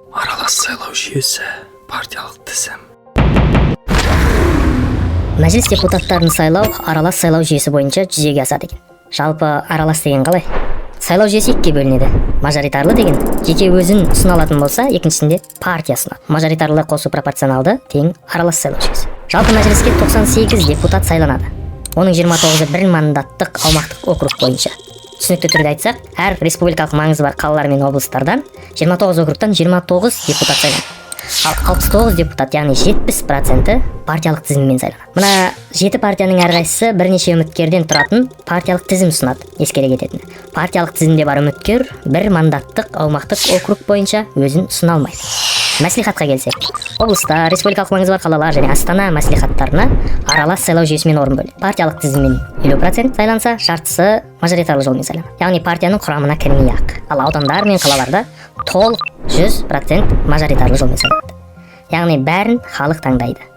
Аралас сайлау жүйесі, партиялық тізім. Мәжіліс депутаттарын сайлау аралас сайлау жүйесі бойынша жүзеге асады екен. Жалпы аралас деген қалай? Сайлау жүйесі екіге бөлінеді. Мажоритарлы деген жеке өзін ұсына алатын болса, екіншісінде партия ұсынады. Мажоритарлы қосу пропорционалды тең аралас сайлау жүйесі. Жалпы мәжіліске 98 депутат сайланады. Оның 29-ы бір мандаттық аумақтық округ бойынша. Түсінікті түрде айтсақ, әр республикалық маңызы бар қалалар мен облыстардан 29 округтан 29 депутат сайланады. Ал 69 депутат, яғни 70% партиялық тізіммен сайланады. Мына 7 партияның әрқайсысы бірнеше үміткерден тұратын партиялық тізім ұсынады. Ескере кететін. Партиялық тізімде бар үміткер бір мандаттық аумақтық округ бойынша өзін ұсына алмайды. Мәслихатқа келсек, облыстар, республикалық маңызы бар қалалар және Астана мәслихаттарына аралас сайлау жүйесімен орын бөледі. Партиялық тізіммен 50% сайланса, шартысы мажоритарлы жолмен сайланады. Яғни партияның құрамына кірмей ақ. Ал аудандар мен қалаларда толық 100% мажоритарлы жолмен сайланады. Яғни бәрін халық таңдайды.